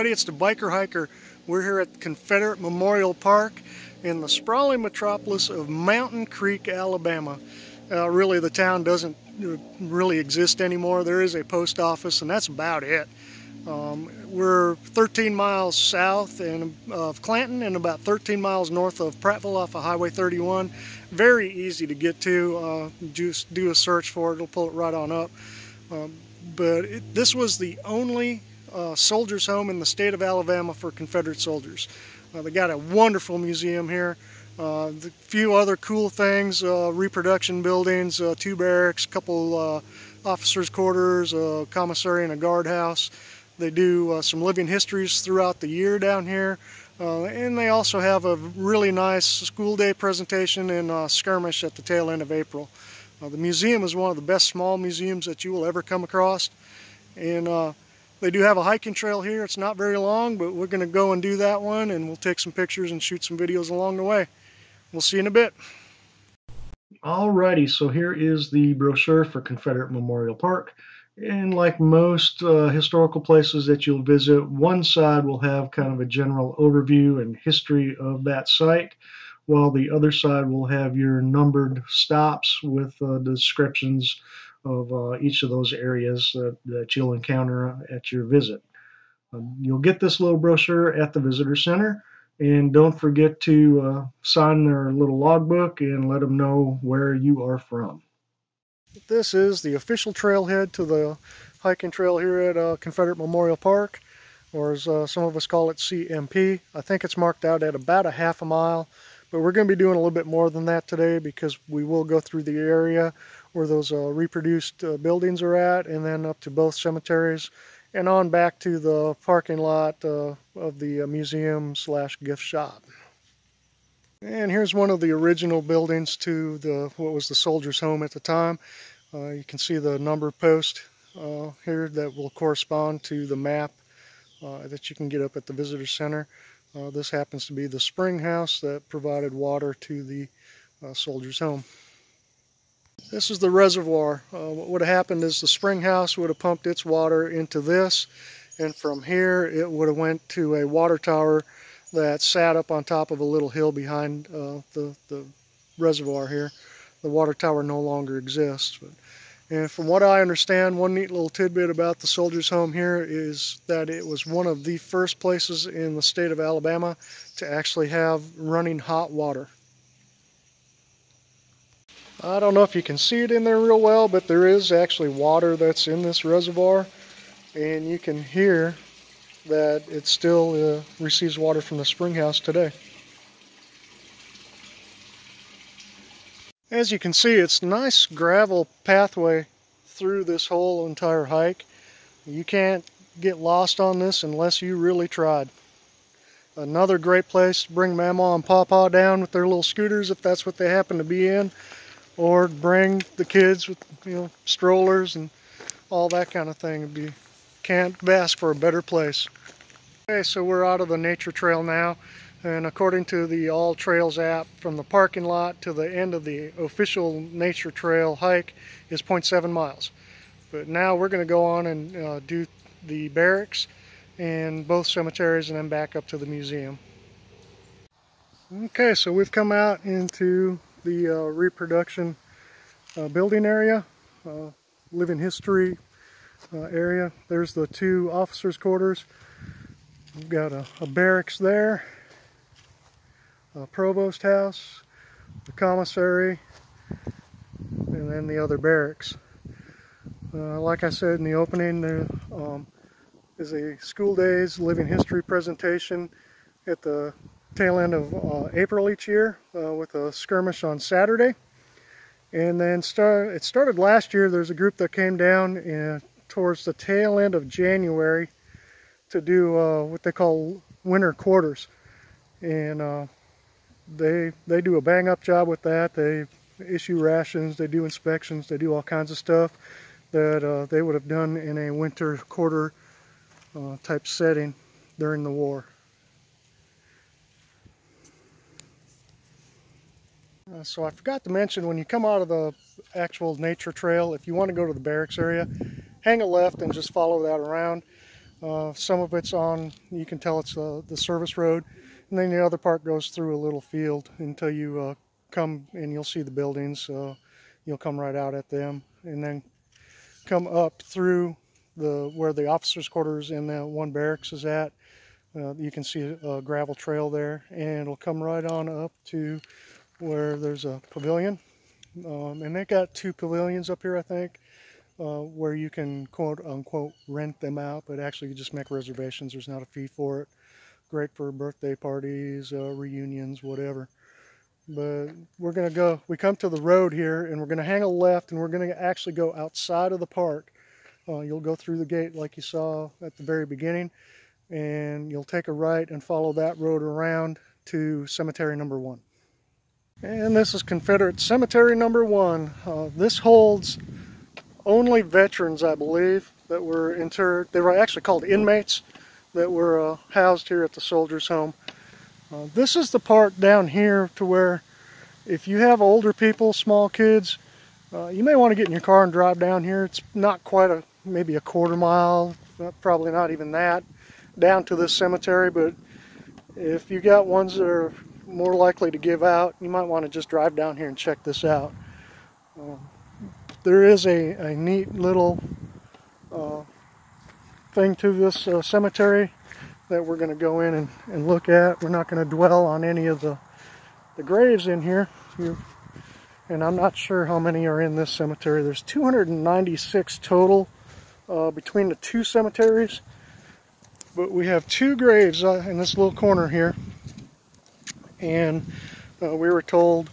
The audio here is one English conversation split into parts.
everybody, it's the Biker Hiker. We're here at Confederate Memorial Park in the sprawling metropolis of Mountain Creek, Alabama. Really, the town doesn't really exist anymore. There is a post office, and that's about it. We're 13 miles south of Clanton and about 13 miles north of Prattville off of Highway 31. Very easy to get to. Just do a search for it, it'll pull it right on up. This was the only soldiers' home in the state of Alabama for Confederate soldiers. They got a wonderful museum here. A few other cool things, reproduction buildings, 2 barracks, a couple officers' quarters, a commissary and a guardhouse. They do some living histories throughout the year down here. And they also have a really nice school day presentation and skirmish at the tail end of April. The museum is one of the best small museums that you will ever come across. And they do have a hiking trail here. It's not very long, but we're going to go and do that one, and we'll take some pictures and shoot some videos along the way. We'll see you in a bit. Alrighty, so here is the brochure for Confederate Memorial Park. And like most historical places that you'll visit, one side will have kind of a general overview and history of that site, while the other side will have your numbered stops with descriptions of each of those areas that you'll encounter at your visit. You'll get this little brochure at the visitor center, and don't forget to sign their little logbook and let them know where you are from. This is the official trailhead to the hiking trail here at Confederate Memorial Park, or as some of us call it, CMP. I think it's marked out at about a half a mile, but we're going to be doing a little bit more than that today because we will go through the area where those reproduced buildings are at, and then up to both cemeteries and on back to the parking lot of the museum/gift shop. And here's one of the original buildings to what was the soldiers' home at the time. You can see the number post here that will correspond to the map that you can get up at the visitor center. This happens to be the spring house that provided water to the soldiers' home. This is the reservoir. What would have happened is the spring house would have pumped its water into this, and from here it would have went to a water tower that sat up on top of a little hill behind the reservoir here. The water tower no longer exists. And from what I understand, one neat little tidbit about the soldiers' home here is that it was one of the first places in the state of Alabama to actually have running hot water. I don't know if you can see it in there real well, but there is actually water that's in this reservoir, and you can hear that it still receives water from the spring house today. As you can see, it's a nice gravel pathway through this whole entire hike. You can't get lost on this unless you really tried. Another great place to bring Mama and Papa down with their little scooters if that's what they happen to be in, or bring the kids with strollers and all that kind of thing. Can't ask for a better place. Okay, so we're out of the nature trail now, and according to the All Trails app, from the parking lot to the end of the official nature trail hike is 0.7 miles. But now we're going to go on and do the barracks and both cemeteries, and then back up to the museum. Okay, so we've come out into the reproduction building area, living history area. There's the 2 officers' quarters. We've got a barracks there, a provost house, the commissary, and then the other barracks. Like I said in the opening, there is a school days living history presentation at the tail end of April each year with a skirmish on Saturday. And then it started last year. There's a group that came down towards the tail end of January to do what they call winter quarters, and they do a bang-up job with that. They issue rations, they do inspections, they do all kinds of stuff that they would have done in a winter quarter type setting during the war. So I forgot to mention, when you come out of the actual nature trail, if you want to go to the barracks area, hang a left and just follow that around. Some of it's on, you can tell it's the service road, and then the other part goes through a little field until you come and you'll see the buildings. You'll come right out at them, and then come up through where the officers' quarters and the one barracks is at. You can see a gravel trail there, and it'll come right on up to where there's a pavilion. And they got 2 pavilions up here, I think, where you can quote unquote rent them out, but actually you just make reservations. There's not a fee for it. Great for birthday parties, reunions, whatever. But we're gonna go, we come to the road here and we're gonna hang a left and we're gonna actually go outside of the park. You'll go through the gate like you saw at the very beginning, and you'll take a right and follow that road around to cemetery number 1. And this is Confederate Cemetery number 1. This holds only veterans, I believe, that were interred. They were actually called inmates that were housed here at the Soldiers' Home. This is the part down here to where if you have older people, small kids, you may want to get in your car and drive down here. It's not quite maybe a quarter mile, probably not even that, down to this cemetery, but if you got ones that are more likely to give out, you might want to just drive down here and check this out. There is a neat little thing to this cemetery that we're going to go in and look at. We're not going to dwell on any of the graves in here. And I'm not sure how many are in this cemetery. There's 296 total between the 2 cemeteries. But we have 2 graves in this little corner here. And we were told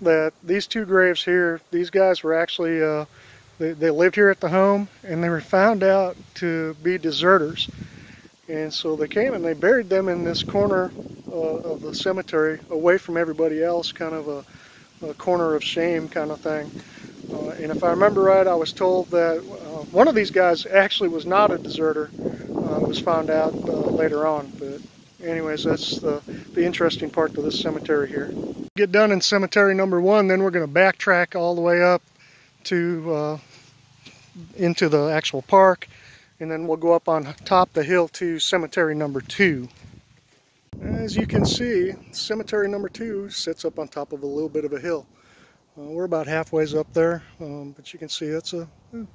that these 2 graves here, these guys were actually, they lived here at the home, and they were found out to be deserters. And so they came and they buried them in this corner of the cemetery, away from everybody else, kind of a corner of shame kind of thing. And if I remember right, I was told that one of these guys actually was not a deserter. It was found out later on. But anyways, that's the interesting part to this cemetery here. Get done in cemetery number 1, then we're going to backtrack all the way up to into the actual park, and then we'll go up on top the hill to cemetery number 2. As you can see, cemetery number 2 sits up on top of a little bit of a hill. We're about halfway up there, but you can see it's a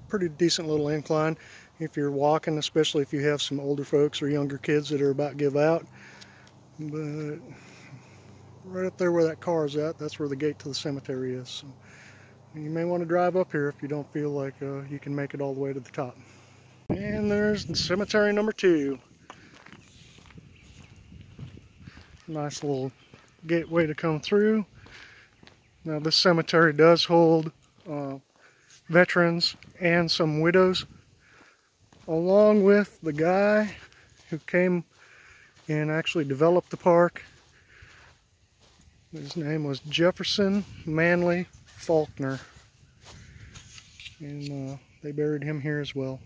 pretty decent little incline if you're walking, especially if you have some older folks or younger kids that are about to give out. But right up there where that car is at, that's where the gate to the cemetery is. So you may want to drive up here if you don't feel like you can make it all the way to the top. And there's cemetery number 2. Nice little gateway to come through. Now this cemetery does hold veterans and some widows, along with the guy who came and actually developed the park. His name was Jefferson Manley Faulkner, and they buried him here as well.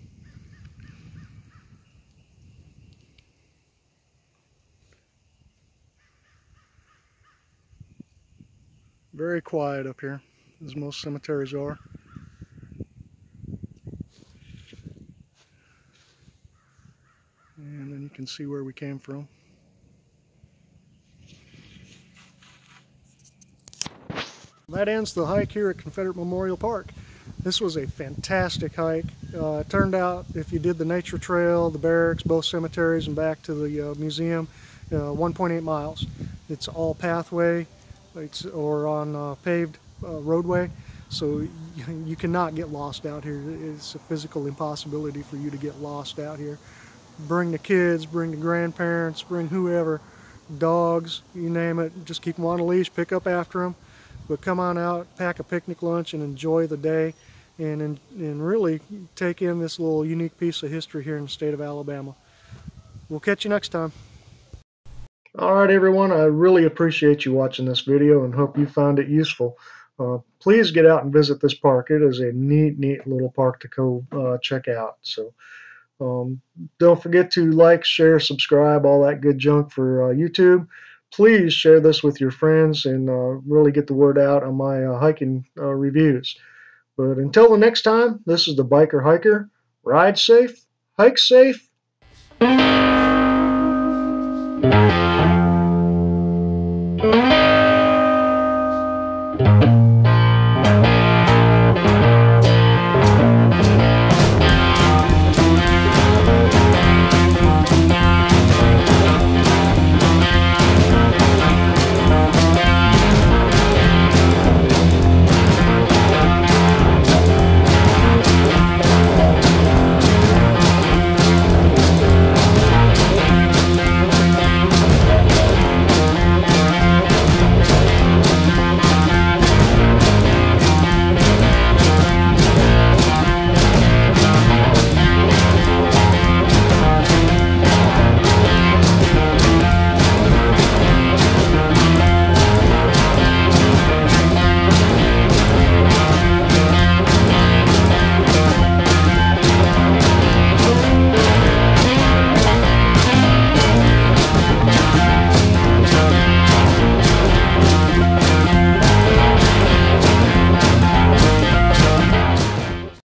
Very quiet up here, as most cemeteries are. And then you can see where we came from. That ends the hike here at Confederate Memorial Park. This was a fantastic hike. It turned out, if you did the nature trail, the barracks, both cemeteries, and back to the museum, 1.8 miles. It's all pathway, or on paved roadway, so you cannot get lost out here. It's a physical impossibility for you to get lost out here. Bring the kids, bring the grandparents, bring whoever, dogs, you name it. Just keep them on a leash, pick up after them. But come on out, pack a picnic lunch, and enjoy the day, and really take in this little unique piece of history here in the state of Alabama. We'll catch you next time. All right, everyone, I really appreciate you watching this video and hope you found it useful. Please get out and visit this park. It is a neat little park to go check out. So don't forget to like, share, subscribe, all that good junk for YouTube. Please share this with your friends and really get the word out on my hiking reviews. But until the next time, this is the Biker Hiker. Ride safe, hike safe,